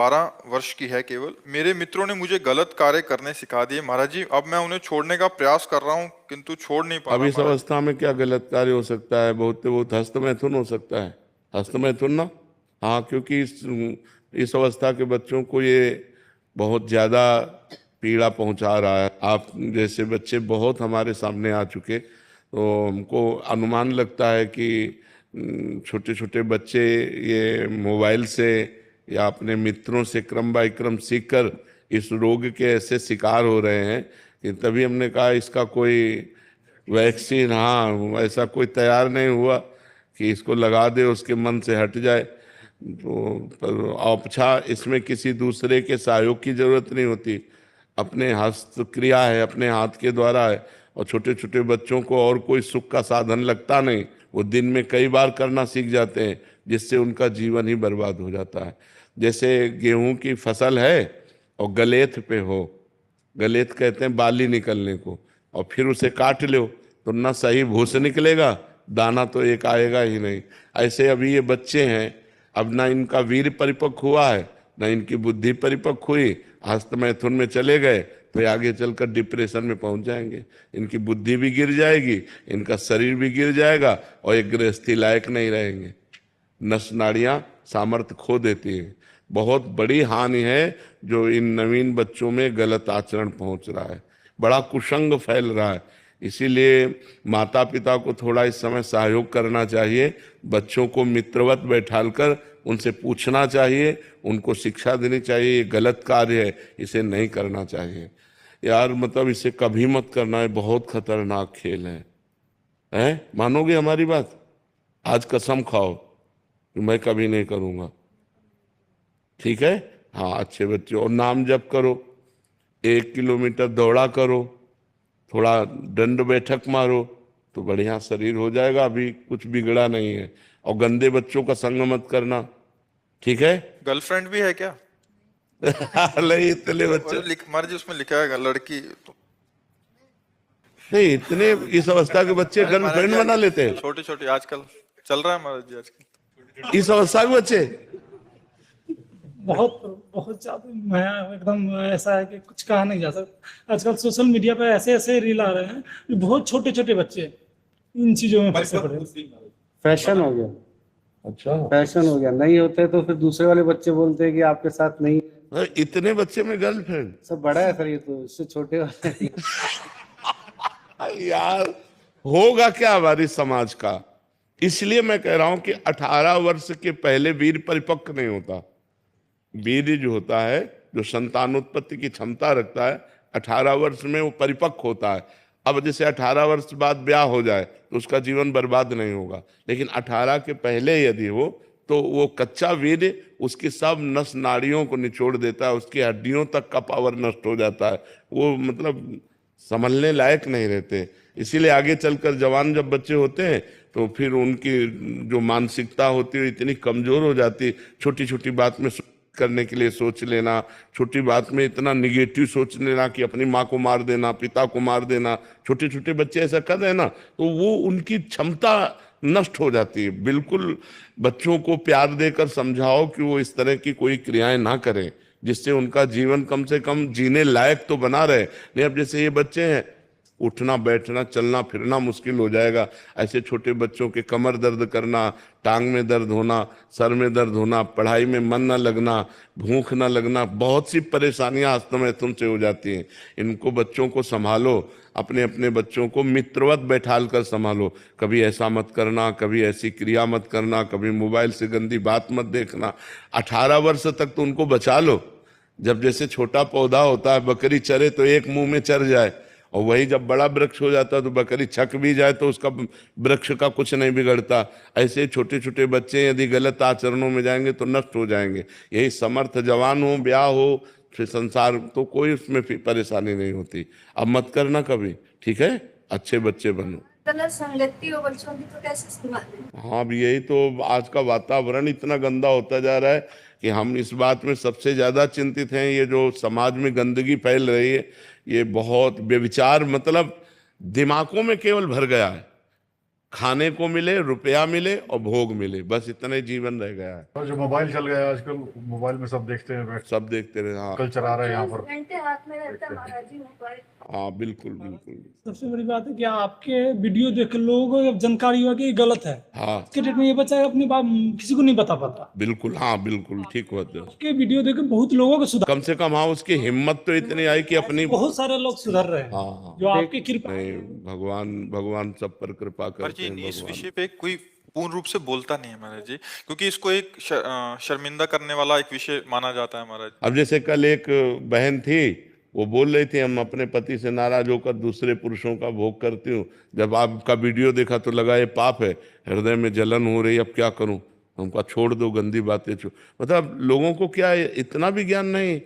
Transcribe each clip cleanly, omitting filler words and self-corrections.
12 वर्ष की है केवल। मेरे मित्रों ने मुझे गलत कार्य करने सिखा दिए महाराज जी। अब मैं उन्हें छोड़ने का प्रयास कर रहा हूँ किंतु छोड़ नहीं पा अब रहा इस महाराज जी। अवस्था में क्या गलत कार्य हो सकता है? बहुत बहुत हस्तमैथुन हो सकता है। हस्तमैथुन ना, हाँ, क्योंकि इस अवस्था के बच्चों को ये बहुत ज्यादा पीड़ा पहुंचा रहा है। आप जैसे बच्चे बहुत हमारे सामने आ चुके, तो हमको अनुमान लगता है कि छोटे छोटे बच्चे ये मोबाइल से या अपने मित्रों से क्रम बाय क्रम सीखकर इस रोग के ऐसे शिकार हो रहे हैं कि तभी हमने कहा इसका कोई वैक्सीन, हाँ, ऐसा कोई तैयार नहीं हुआ कि इसको लगा दे उसके मन से हट जाए। तो पर औपछा इसमें किसी दूसरे के सहयोग की जरूरत नहीं होती, अपने हस्त क्रिया है, अपने हाथ के द्वारा है। और छोटे छोटे बच्चों को और कोई सुख का साधन लगता नहीं, वो दिन में कई बार करना सीख जाते हैं, जिससे उनका जीवन ही बर्बाद हो जाता है। जैसे गेहूं की फसल है और गलेथ पे हो, गलेथ कहते हैं बाली निकलने को, और फिर उसे काट लो तो ना सही भूस निकलेगा, दाना तो एक आएगा ही नहीं। ऐसे अभी ये बच्चे हैं, अब ना इनका वीर परिपक्व हुआ है, ना इनकी बुद्धि परिपक्व हुई, हस्त मैथुन में चले गए तो ये आगे चलकर डिप्रेशन में पहुंच जाएंगे। इनकी बुद्धि भी गिर जाएगी, इनका शरीर भी गिर जाएगा और एक गृहस्थी लायक नहीं रहेंगे। नस नाड़ियां सामर्थ्य खो देती हैं। बहुत बड़ी हानि है जो इन नवीन बच्चों में गलत आचरण पहुंच रहा है, बड़ा कुसंग फैल रहा है। इसीलिए माता पिता को थोड़ा इस समय सहयोग करना चाहिए, बच्चों को मित्रवत बैठालकर उनसे पूछना चाहिए, उनको शिक्षा देनी चाहिए, ये गलत कार्य है, इसे नहीं करना चाहिए यार। मतलब इसे कभी मत करना है, बहुत खतरनाक खेल है? मानोगे हमारी बात? आज कसम खाओ कि मैं कभी नहीं करूंगा, ठीक है? हाँ, अच्छे बच्चे, और नाम जप करो, 1 किलोमीटर दौड़ा करो, थोड़ा दंड बैठक मारो, तो बढ़िया शरीर हो जाएगा। अभी कुछ बिगड़ा नहीं है। और गंदे बच्चों का संग मत करना, ठीक है? गर्लफ्रेंड भी है क्या? नहीं, इतने बच्चे महाराज जी उसमें लिखा है लड़की तो। नहीं, इतने इस अवस्था के बच्चे अरे महाराज गर्लफ्रेंड बना लेते जी हैं? छोटे छोटे आजकल चल रहा है महाराज जी आजकल। इस अवस्था के बच्चे बहुत बहुत ज्यादा मैं एकदम ऐसा है कि कुछ कहा नहीं जा सकता। आजकल सोशल मीडिया पे ऐसे ऐसे रील आ रहे हैं कि बहुत छोटे छोटे बच्चे इन चीजों में फंसे पड़े हैं। फैशन हो गया। अच्छा, फैशन हो गया, नहीं होते तो फिर दूसरे वाले बच्चे बोलते हैं कि आपके साथ नहीं है। इतने बच्चे में गर्लफ्रेंड? सब बड़ा है सर, ये तो इससे छोटे वाले। यार, होगा क्या हमारी समाज का? इसलिए मैं कह रहा हूं कि 18 वर्ष के पहले वीर परिपक्व नहीं होता। वीर जो होता है, जो संतानोत्पत्ति की क्षमता रखता है, 18 वर्ष में वो परिपक्व होता है। अब जैसे 18 वर्ष बाद ब्याह हो जाए तो उसका जीवन बर्बाद नहीं होगा, लेकिन 18 के पहले यदि हो तो वो कच्चा वीर उसकी सब नस नाड़ियों को निचोड़ देता है, उसकी हड्डियों तक का पावर नष्ट हो जाता है, वो मतलब संभलने लायक नहीं रहते। इसीलिए आगे चलकर जवान जब बच्चे होते हैं तो फिर उनकी जो मानसिकता होती है इतनी कमजोर हो जाती है, छोटी छोटी बात में करने के लिए सोच लेना, छोटी बात में इतना निगेटिव सोच लेना कि अपनी माँ को मार देना, पिता को मार देना। छोटे छोटे बच्चे ऐसा कर रहे हैं ना, तो वो उनकी क्षमता नष्ट हो जाती है। बिल्कुल बच्चों को प्यार देकर समझाओ कि वो इस तरह की कोई क्रियाएं ना करें, जिससे उनका जीवन कम से कम जीने लायक तो बना रहे। नहीं, अब जैसे ये बच्चे हैं, उठना बैठना चलना फिरना मुश्किल हो जाएगा। ऐसे छोटे बच्चों के कमर दर्द करना, टांग में दर्द होना, सर में दर्द होना, पढ़ाई में मन न लगना, भूख न लगना, बहुत सी परेशानियां हस्तमैथुन से हो जाती हैं। इनको बच्चों को संभालो, अपने अपने बच्चों को मित्रवत बैठाल कर संभालो। कभी ऐसा मत करना, कभी ऐसी क्रिया मत करना, कभी मोबाइल से गंदी बात मत देखना। 18 वर्ष तक तो उनको बचा लो। जब जैसे छोटा पौधा होता है, बकरी चरे तो एक मुंह में चर जाए, और वही जब बड़ा वृक्ष हो जाता है तो बकरी छक भी जाए तो उसका वृक्ष का कुछ नहीं बिगड़ता। ऐसे छोटे छोटे बच्चे यदि गलत आचरणों में जाएंगे तो नष्ट हो जाएंगे। यही समर्थ जवान हो, ब्याह हो, फिर संसार, तो कोई उसमें परेशानी नहीं होती। अब मत करना कभी, ठीक है? अच्छे बच्चे बनो। गलत संगति हो बच्चों की तो कैसे संभालें? हाँ, अब यही तो आज का वातावरण इतना गंदा होता जा रहा है कि हम इस बात में सबसे ज्यादा चिंतित हैं। ये जो समाज में गंदगी फैल रही है, ये बहुत व्यभिचार, मतलब दिमागों में केवल भर गया है। खाने को मिले, रुपया मिले और भोग मिले, बस इतना ही जीवन रह गया है। और जो मोबाइल चल गया है आजकल, मोबाइल में सब देखते हैं बैठ, सब देखते रहे। हाँ कल्चर आ रहा है यहाँ 24 पर। घंटे हाथ में रहता है महाराज जी मोबाइल। हाँ, बिल्कुल बिल्कुल। सबसे बड़ी बात है कि आपके वीडियो देख के लोगों को जानकारी हुआ कि ये गलत है। हाँ आज के डेट में ये बच्चा अपनी बात किसी को नहीं बता पाता। बिल्कुल, हाँ बिल्कुल ठीक होते हो। आपके वीडियो देख के बहुत लोगों को सुधार, कम से कम हाँ उसकी हिम्मत तो इतनी आई कि अपनी, बहुत सारे लोग सुधर रहे हैं हाँ जो आपकी कृपा। नहीं, भगवान सब पर कृपा पर करते जी हैं इस भगवान। विषय पे कोई पूर्ण रूप से बोलता नहीं है महाराज जी, क्योंकि इसको एक शर्मिंदा करने वाला एक विषय माना जाता है महाराज। अब जैसे कल एक बहन थी, वो बोल रही थी हम अपने पति से नाराज होकर दूसरे पुरुषों का भोग करती हूँ, जब आपका वीडियो देखा तो लगा ये पाप है, हृदय में जलन हो रही, अब क्या करूं। हमको छोड़ दो गंदी बातें, मतलब लोगों को क्या इतना भी ज्ञान नहीं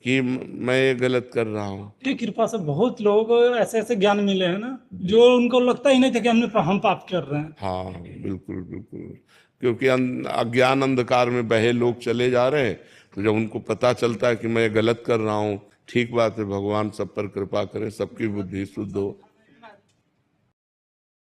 कि मैं ये गलत कर रहा हूँ। की कृपा से बहुत लोगों को ऐसे ऐसे ज्ञान मिले हैं ना, जो उनको लगता ही नहीं था कि हम पाप कर रहे हैं। हाँ बिल्कुल बिल्कुल, क्योंकि अज्ञान अंधकार में बहे लोग चले जा रहे हैं, तो जब उनको पता चलता है कि मैं गलत कर रहा हूँ, ठीक बात है, भगवान सब पर कृपा करें, सबकी बुद्धि शुद्ध हो।